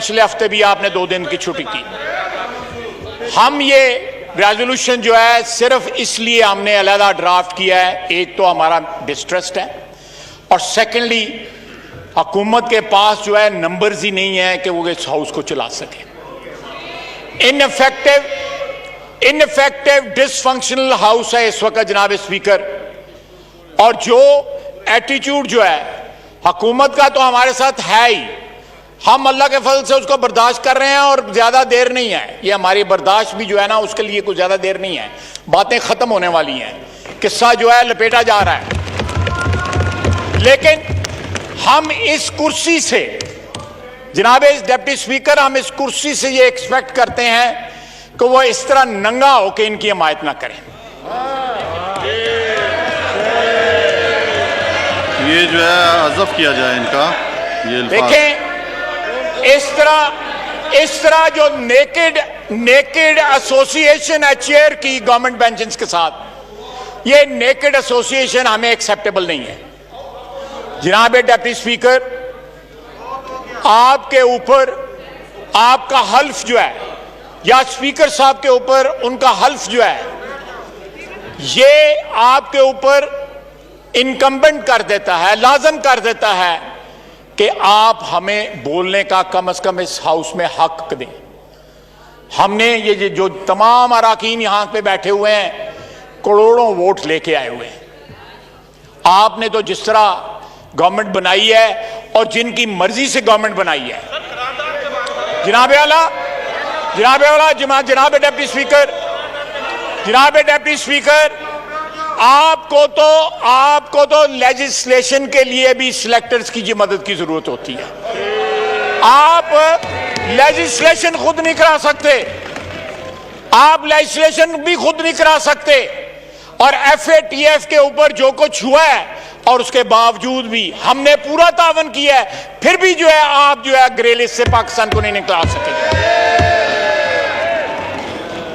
पिछले हफ्ते भी आपने 2 दिन की छुट्टी की। हम ये रेजोल्यूशन जो है सिर्फ इसलिए हमने अलहदा ड्राफ्ट किया है, एक तो हमारा डिस्ट्रस्ट है और सेकेंडली हुकूमत के पास जो है नंबर्स ही नहीं है कि वो इस हाउस को चला सके। इनफेक्टिव डिसफंक्शनल हाउस है इस वक्त जनाब स्पीकर, और जो एटीट्यूड जो है हुकूमत का तो हमारे साथ है ही, हम अल्लाह के फजल से उसको बर्दाश्त कर रहे हैं और ज्यादा देर नहीं है, ये हमारी बर्दाश्त भी जो है ना उसके लिए कुछ ज्यादा देर नहीं है, बातें खत्म होने वाली हैं, किस्सा जो है लपेटा जा रहा है। लेकिन हम इस कुर्सी से जनाब डिप्टी स्पीकर, हम इस कुर्सी से ये एक्सपेक्ट करते हैं कि वो इस तरह नंगा होकर इनकी हिमायत ना करें। ये जो है अज़फ किया जाए इनका, ये देखें इस तरह जो नेकेड एसोसिएशन है चेयर की गवर्नमेंट बेंचेस के साथ, ये नेकेड एसोसिएशन हमें एक्सेप्टेबल नहीं है। जनाब डिप्टी स्पीकर, आपके ऊपर आपका हल्फ जो है या स्पीकर साहब के ऊपर उनका हल्फ जो है, ये आपके ऊपर इनकम्बेंट कर देता है, लाजम कर देता है कि आप हमें बोलने का कम से कम इस हाउस में हक दें। हमने ये जो तमाम अराकीन यहां पे बैठे हुए हैं करोड़ों वोट लेके आए हुए हैं, आपने तो जिस तरह गवर्नमेंट बनाई है और जिनकी मर्जी से गवर्नमेंट बनाई है, जनाब डिप्टी स्पीकर, आपको तो लेजिस्लेशन के लिए भी सिलेक्टर्स की मदद की जरूरत होती है। आप लेजिस्लेशन खुद नहीं करा सकते, आप लेजिस्लेशन भी खुद नहीं करा सकते, और FATF के ऊपर जो कुछ हुआ है और उसके बावजूद भी हमने पूरा तावन किया है, फिर भी जो है आप जो है ग्रे लिस्ट से पाकिस्तान को नहीं निकला सके।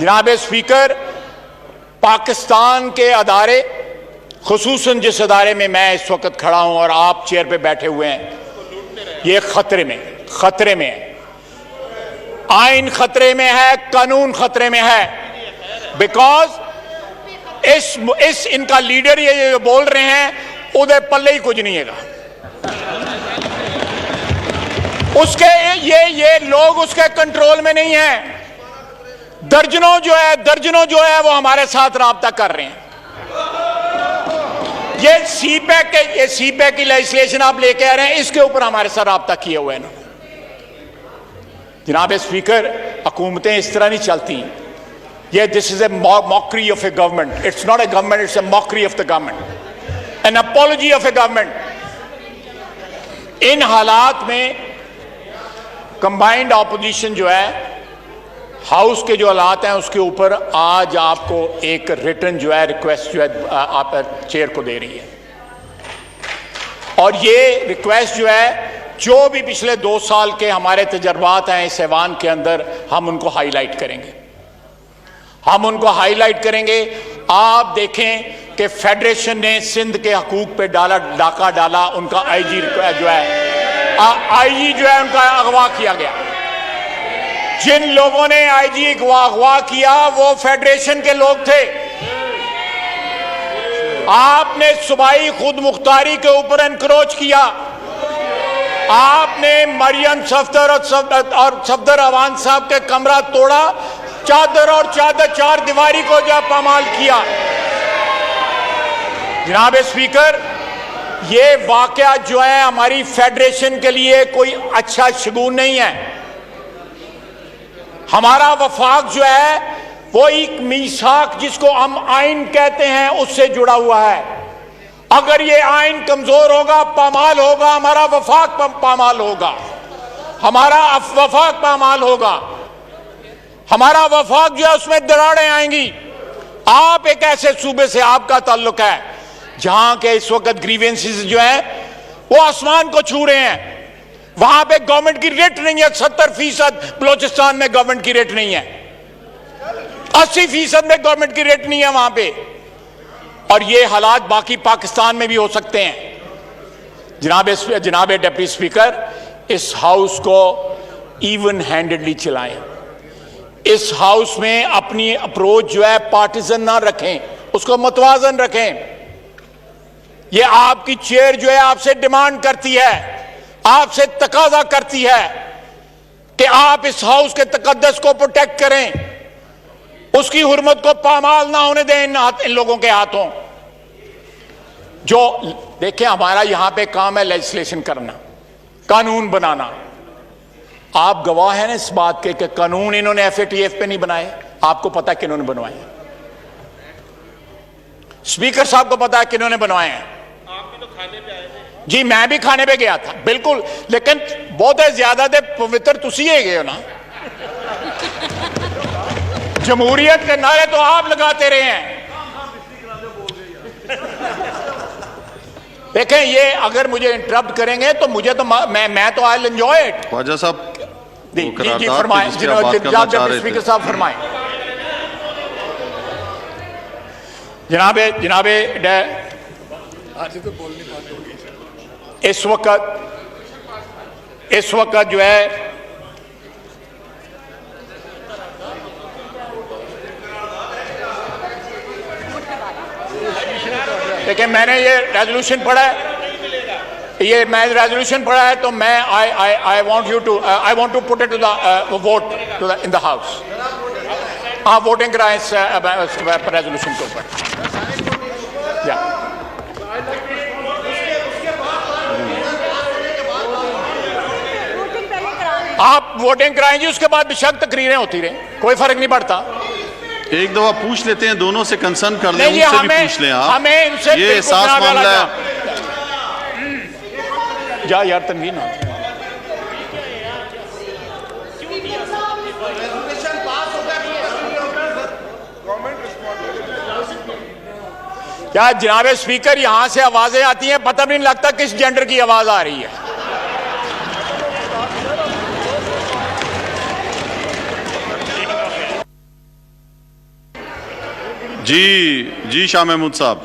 जनाब स्पीकर, पाकिस्तान के अदारे, खुसूसन जिस अदारे में मैं इस वक्त खड़ा हूं और आप चेयर पे बैठे हुए हैं, ये खतरे में है। आइन खतरे में है, कानून खतरे में है, बिकॉज इस इनका लीडर ये जो बोल रहे हैं उधर पल्ले ही कुछ नहीं है, उसके ये लोग उसके कंट्रोल में नहीं है। दर्जनों जो है वो हमारे साथ राब्ता कर रहे हैं। ये सीपैक की लेजिस्लेशन आप लेके आ रहे हैं, इसके ऊपर हमारे साथ राब्ता किए हुए हैं। जनाब स्पीकर, हुकूमतें इस तरह नहीं चलती। ये this is a mockery of a government, it's not a government, it's a mockery of the government, an apology of a government. इन हालात में कंबाइंड ऑपोजिशन जो है, हाउस के जो हालात हैं उसके ऊपर आज आपको एक रिटर्न जो है रिक्वेस्ट जो है आप चेयर को दे रही है, और ये रिक्वेस्ट जो है जो भी पिछले 2 साल के हमारे तजर्बात हैं इस ऐवान के अंदर, हम उनको हाईलाइट करेंगे। आप देखें कि फेडरेशन ने सिंध के हकूक पे डाका डाला, उनका आईजी जो है उनका अगवा किया गया। जिन लोगों ने आईजी अगवा किया वो फेडरेशन के लोग थे। आपने सूबाई खुद मुख्तारी के ऊपर एनक्रोच किया, आपने मरियम सफदर और सफदर अवान साहब के कमरा तोड़ा, चार दीवारी को जो पामाल किया। जनाब स्पीकर, ये वाकया जो है हमारी फेडरेशन के लिए कोई अच्छा शगुन नहीं है। हमारा वफाक जो है वो एक मीसाक जिसको हम आइन कहते हैं उससे जुड़ा हुआ है। अगर ये आइन कमजोर होगा, पामाल होगा, हमारा वफाक पामाल होगा, हमारा वफाक जो है उसमें दरारें आएंगी। आप एक ऐसे सूबे से आपका ताल्लुक है जहां के इस वक्त ग्रीवेंसेस जो है वो आसमान को छू रहे हैं। वहां पे गवर्नमेंट की रेट नहीं है, 70% बलोचिस्तान में गवर्नमेंट की रेट नहीं है, 80% में गवर्नमेंट की रेट नहीं है वहां पे, और ये हालात बाकी पाकिस्तान में भी हो सकते हैं। जनाब डिप्टी स्पीकर, इस हाउस को इवन हैंडेडली चलाएं। इस हाउस में अपनी अप्रोच जो है पार्टिजन ना रखें, उसको मतवाजन रखें। ये आपकी चेयर जो है आपसे डिमांड करती है, आपसे तकाजा करती है कि आप इस हाउस के तकद्दस को प्रोटेक्ट करें, उसकी हुर्मत को पामाल ना होने दें इन लोगों के हाथों। जो देखिए, हमारा यहां पे काम है लेजिस्लेशन करना, कानून बनाना। आप गवाह हैं ना इस बात के कि कानून इन्होंने FATF पे नहीं बनाए। आपको पता है कि इन्होंने बनवाए, स्पीकर साहब को पता है कि इन्होंने बनवाए हैं। आप भी तो खाने पे आए थे। जी, मैं भी खाने पे गया था, बिल्कुल, लेकिन बहुत ज्यादा दे पवित्र तुसी ही गए हो ना। जमहूरियत के नारे तो आप लगाते रहे हैं। देखें, ये अगर मुझे इंटरप्ट करेंगे तो मुझे तो मैं तो I will enjoy it. Khwaja Sahab, जी फरमाएं, स्पीकर साहब फरमाएं। जनाबे इस वक्त जो है देखिए, मैंने ये रेजोल्यूशन पढ़ा है, तो मैं I want to put it to the vote in the house. हाँ, वोटिंग कराएं इस रेजोल्यूशन के ऊपर। आप वोटिंग कराएंगे, उसके बाद बेशक तकरीरें होती रहे, कोई फर्क नहीं पड़ता। एक दफा पूछ लेते हैं, दोनों से कंसर्न कर लें, उनसे भी पूछ लें आप। हमें इनसे ये साफ मामला है। जा यार, तनवीन क्या जनाबे स्पीकर, यहां से आवाजें आती हैं, पता भी नहीं लगता किस जेंडर की आवाज आ रही है। जी शाह महमूद साहब,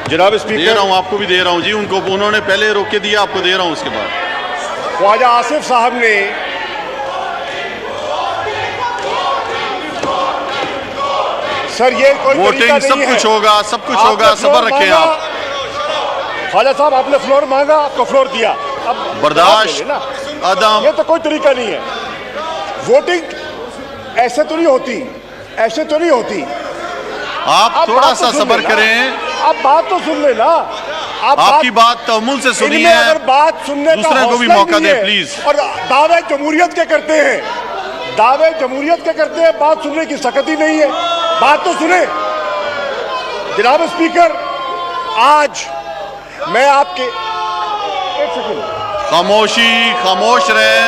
जनाब स्पीकर, दे रहा हूं, आपको भी दे रहा हूं जी। उनको, उन्होंने पहले रोक के दिया, आपको दे रहा हूं उसके बाद। ख्वाजा आसिफ साहब ने सर, ये कोई वोटिंग सब कुछ होगा, सब कुछ होगा, सब्र रखें आप। ख्वाजा साहब, आपने फ्लोर मांगा, आपको फ्लोर दिया, अब बर्दाश्त, अदम। ये तो कोई तरीका नहीं है। वोटिंग ऐसे तो नहीं होती, ऐसे तो नहीं होती। आप थोड़ा सा सब्र करें। आप बात तो सुन लेना। आपकी बात तअम्मुल से सुनिए, अगर बात सुनने दूसरे को भी मौका दें प्लीज। और दावे जमहूरियत के करते हैं, दावे जमहूरियत के करते हैं, बात सुनने की सख्त ही नहीं है। बात तो सुने। जनाब स्पीकर, आज मैं आपके एक सेकंड खामोश रहे।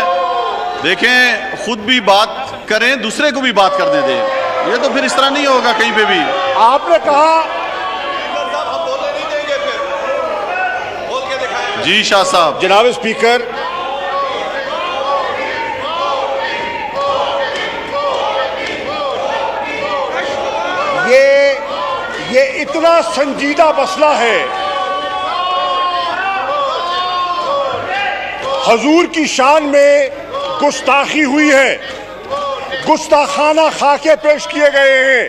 देखें, खुद भी बात करें, दूसरे को भी बात करने दें। ये तो फिर इस तरह नहीं होगा कहीं पे भी। आपने कहा जी शाह साहब। जनाब स्पीकर, ये इतना संजीदा मसला है, हजूर की शान में गुस्ताखी हुई है, गुस्ताखाना खाके पेश किए गए हैं।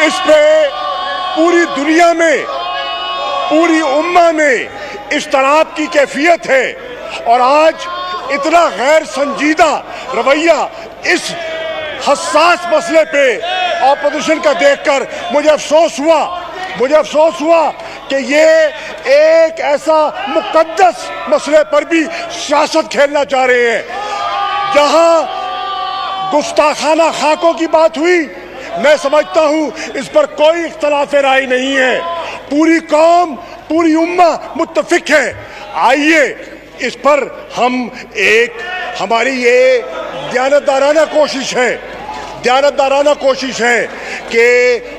इस पे पूरी दुनिया में, पूरी उम्मा में इज्तनाब की कैफियत है। और आज इतना गैर संजीदा रवैया इस हसास मसले पे ऑपोजिशन का देखकर मुझे अफसोस हुआ कि ये एक ऐसा मुकद्दस मसले पर भी सियासत खेलना चाह रहे हैं। जहां गुस्ताखाना खाकों की बात हुई, मैं समझता हूं इस पर कोई इख्तलाफ राय नहीं है। पूरी कौम, पूरी उम्मा मुत्तफिक है। आइए इस पर हम हमारी ये दयानतदाराना कोशिश है कि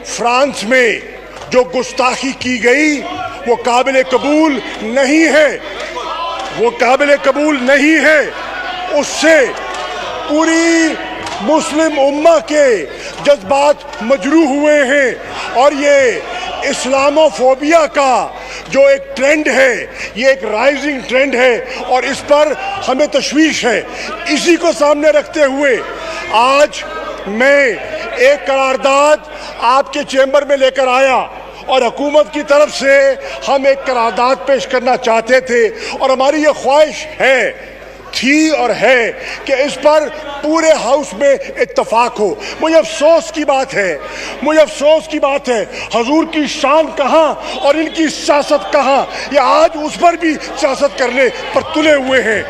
फ्रांस में जो गुस्ताखी की गई वो काबिल कबूल नहीं है। उससे पूरी मुस्लिम उम्मा के जज्बात मजरूह हुए हैं। और ये इस्लामोफोबिया का जो एक ट्रेंड है, ये एक राइजिंग ट्रेंड है और इस पर हमें तशवीश है। इसी को सामने रखते हुए आज मैं एक करारदाद आपके चैम्बर में लेकर आया और हुकूमत की तरफ से हम एक करारदाद पेश करना चाहते थे और हमारी ये ख्वाहिश थी और है कि इस पर पूरे हाउस में इत्तफाक हो। मुझे अफसोस की बात है, हजूर की शान कहाँ और इनकी सियासत कहाँ, ये आज उस पर भी सियासत करने पर तुले हुए हैं।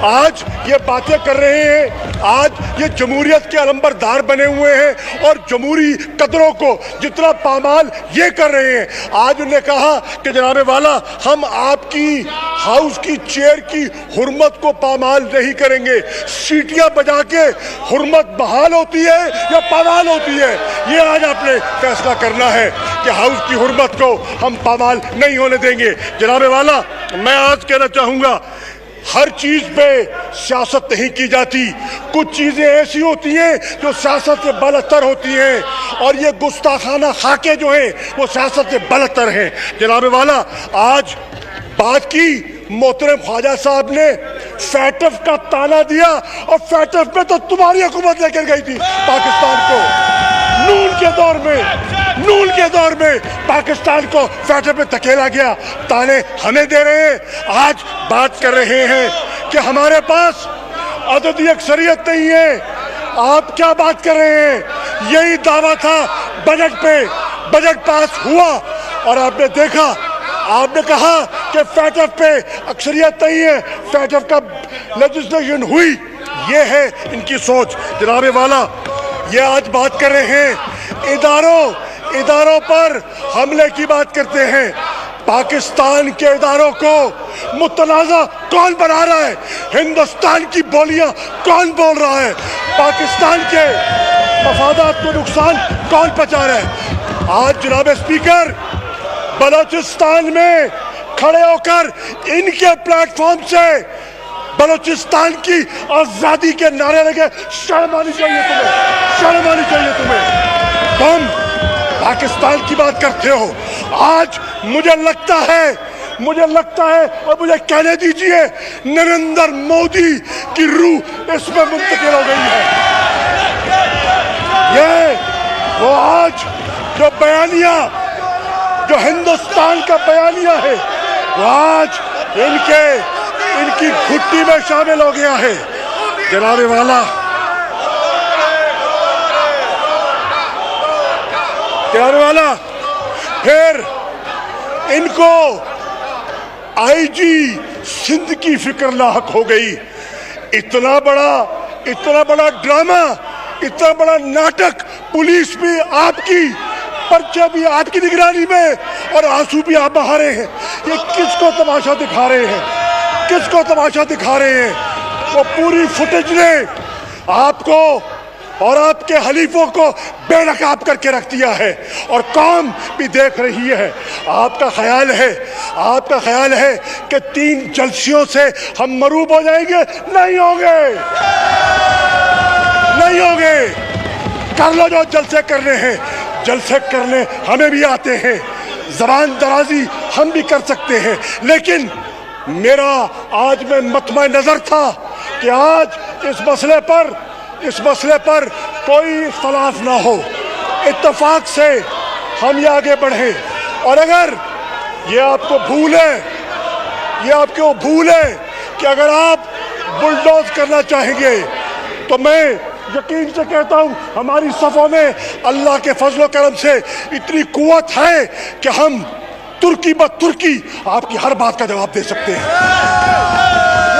आज ये बातें कर रहे हैं, आज ये जमहूरियत के अलंबरदार बने हुए हैं और जमहूरी कदरों को जितना पामाल ये कर रहे हैं। आज उन्होंने कहा कि जनाब वाला, हम आपकी हाउस की चेयर की हुर्मत को पामाल नहीं करेंगे। सीटियां बजा के हुर्मत बहाल होती है या पामाल होती है, ये आज आपने फैसला करना है कि हाउस की हुर्मत को हम पामाल नहीं होने देंगे। जनाब वाला, मैं आज कहना चाहूंगा, हर चीज पे सियासत नहीं की जाती। कुछ चीजें ऐसी होती हैं जो सियासत से बलतर होती हैं और ये गुस्ताखाना खाके जो हैं वो सियासत से बलतर हैं। जनाब वाला, आज बात की मोहतरम ख्वाजा साहब ने फैटफ का ताना दिया और फैटफ पे तो तुम्हारी हुकूमत लेकर गई थी पाकिस्तान को। नून के दौर में पाकिस्तान को फैटफ पे धकेला गया। ताने हमें दे रहे हैं। आज बात कर रहे हैं कि हमारे पास अददी अक्सरियत नहीं है। आप क्या बात कर रहे हैं? यही दावा था बजट पे। बजट पास हुआ और आपने देखा, आपने कहा कि फैटफ पे अक्सरियत नहीं है, फैटफ का लेजिस्लेशन हुई। ये है इनकी सोच। जनाब वाला, ये आज बात कर रहे हैं इदारों पर हमले की बात करते हैं। पाकिस्तान के इदारों को मुतनाज़ा कौन बना रहा है? हिंदुस्तान की बोलियां कौन बोल रहा है? पाकिस्तान के मफादात को नुकसान कौन पहुंचा रहा है? आज जनाब स्पीकर, बलोचिस्तान में खड़े होकर इनके प्लेटफॉर्म से बलोचिस्तान की आजादी के नारे लगे। शर्म आनी चाहिए तुम्हें। तुम पाकिस्तान की बात करते हो। आज मुझे लगता है और मुझे कहने दीजिए, नरेंद्र मोदी की रूह इसमें मुंतकिल हो गई है। ये वो आज जो बयानिया, जो हिंदुस्तान का बयानिया है, वो आज इनकी घुट्टी में शामिल हो गया है। जनाब वाला, फिर इनको आईजी सिंध की फिक्र लाहक हो गई। इतना बड़ा ड्रामा, इतना बड़ा नाटक, पुलिस भी आपकी, पर्चे भी आपकी निगरानी में और आंसू भी आप बहा रहे हैं। ये किसको तमाशा दिखा रहे हैं? वो पूरी फुटेज ने आपको और आपके हलीफों को बेनकाब करके रख दिया है और कौम भी देख रही है। आपका ख्याल है कि 3 जलसियों से हम मरूब हो जाएंगे? नहीं होंगे। कर लो जो जलसे करने हैं। जलसे करने हमें भी आते हैं, ज़बान दराजी हम भी कर सकते हैं, लेकिन मेरा आज में मतमा नज़र था कि आज इस मसले पर कोई इख्तलाफ ना हो, इत्तफाक से हम ये आगे बढ़ें। और अगर ये आपको भूल है कि अगर आप बुलडोज करना चाहेंगे तो मैं यकीन से कहता हूं, हमारी सफ़ों में अल्लाह के फजल करम से इतनी कुव्वत है कि हम तुर्की ब तुर्की आपकी हर बात का जवाब दे सकते हैं।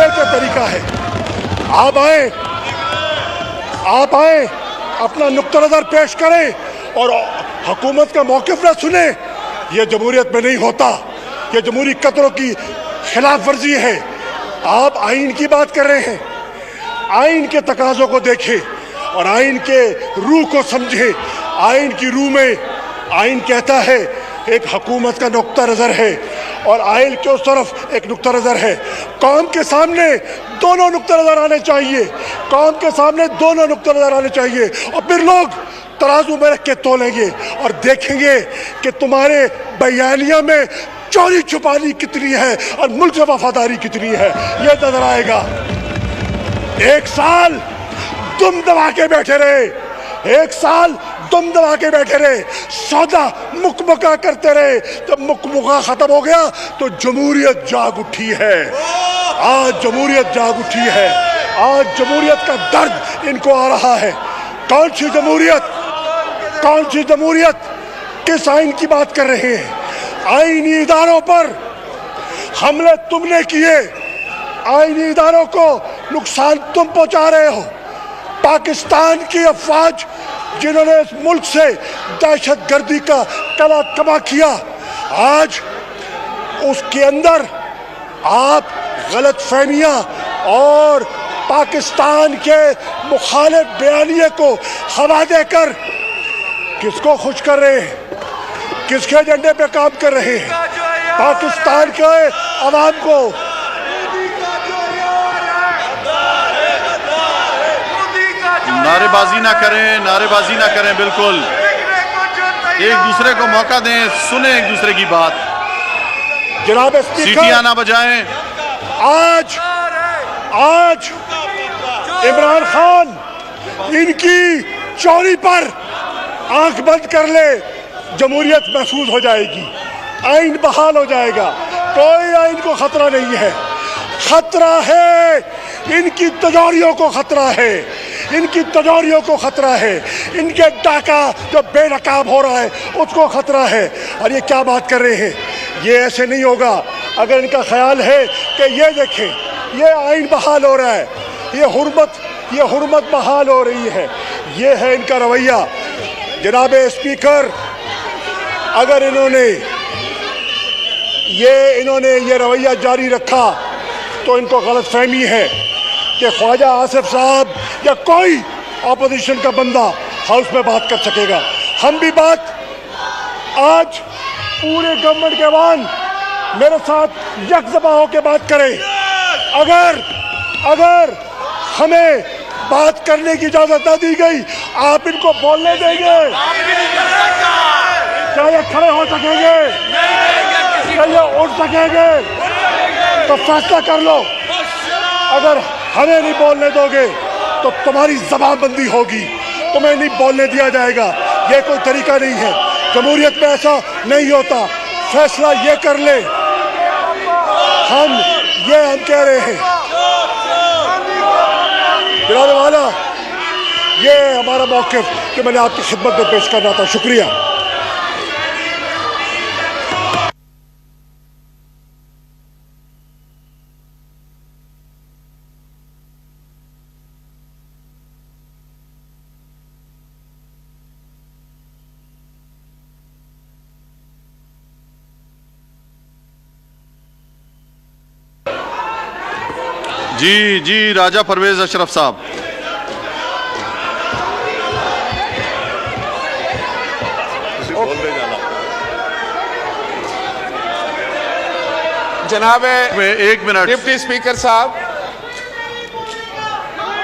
ये क्या तरीका है? आप आए, अपना नुक्ता नज़र पेश करें और हुकूमत का मौक़िफ़ ना सुने। ये जमहूरियत में नहीं होता, ये जमहूरी कदरों की खिलाफ वर्जी है। आप आइन की बात कर रहे हैं, आइन के तकाज़ों को देखें और आइन के रूह को समझें। आइन की रूह में आइन कहता है एक हुकूमत का नुक्ता नज़र है और आइन के उस तरफ एक नुक्ता नज़र है। कौम के सामने दोनों नुक्ता नज़र आने चाहिए और फिर लोग तराजू में रख के तोलेंगे और देखेंगे कि तुम्हारे बयानिया में चोरी छुपानी कितनी है और मुल्क से वफादारी कितनी है। ये नजर आएगा। एक साल तुम दबा के बैठे रहे, एक साल तुम दबा के बैठे रहे, सौदा मुकमुका करते रहे। जब मुकमुका खत्म हो गया तो जमहूरियत जाग उठी है। आज जमहूरियत जाग उठी है। आज जमहूरियत का दर्द इनको आ रहा है। कौन सी जमहूरियत, कौन सी जमहूरियत? किस आइन की बात कर रहे हैं? आईनी इदारों पर हमले तुमने किए, आईनी इदारों को नुकसान तुम पहुंचा रहे हो। पाकिस्तान की अफवाज जिन्होंने इस मुल्क से दहशतगर्दी का कला कमा किया, आज उसके अंदर आप गलत फहमियाँ और पाकिस्तान के मुखालिफ बयानिए को हवा देकर किसको खुश कर रहे हैं? किसके एजेंडे पे काम कर रहे हैं? पाकिस्तान के अवाम को। नारेबाजी ना करें, नारेबाजी ना करें, बिल्कुल एक दूसरे को मौका दें, सुने एक दूसरे की बात, जनाब स्पीकर, सीटियां ना बजाएं। आज इमरान खान इनकी चोरी पर आंख बंद कर ले, जमहूरियत महफूज हो जाएगी, आइन बहाल हो जाएगा। कोई आइन को खतरा नहीं है। खतरा है इनकी तिजोरियों को, खतरा है इनकी तिजोरियों को, खतरा है इनके डाका जो बेनकाब हो रहा है उसको खतरा है। और ये क्या बात कर रहे हैं? ये ऐसे नहीं होगा। अगर इनका ख्याल है कि ये देखें ये आइन बहाल हो रहा है, ये हुर्मत बहाल हो रही है, ये है इनका रवैया। जनाब स्पीकर, अगर इन्होंने ये रवैया जारी रखा तो इनको गलत फहमी है कि ख्वाजा आसिफ साहब या कोई अपोजिशन का बंदा हाउस में बात कर सकेगा। हम भी बात आज पूरे गवर्नमेंट के वान मेरे साथ यकजबा होकर बात करें। अगर हमें बात करने की इजाजत न दी गई, आप इनको बोलने देंगे? क्या ये खड़े हो सकेंगे? क्या ये उठ सकेंगे? तो फैसला कर लो। अगर हमें नहीं बोलने दोगे तो तुम्हारी जबानबंदी होगी, तुम्हें नहीं बोलने दिया जाएगा। ये कोई तरीका नहीं है। जमहूरियत में ऐसा नहीं होता। फैसला ये कर ले, हम कह रहे हैं जनाब वाला, ये हमारा मौक़िफ़ कि मैंने आपकी खिदमत में पेश करना था। शुक्रिया। जी राजा परवेज अशरफ साहब। जनाब एक मिनट, डिप्टी स्पीकर साहब,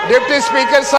डिप्टी स्पीकर साहब।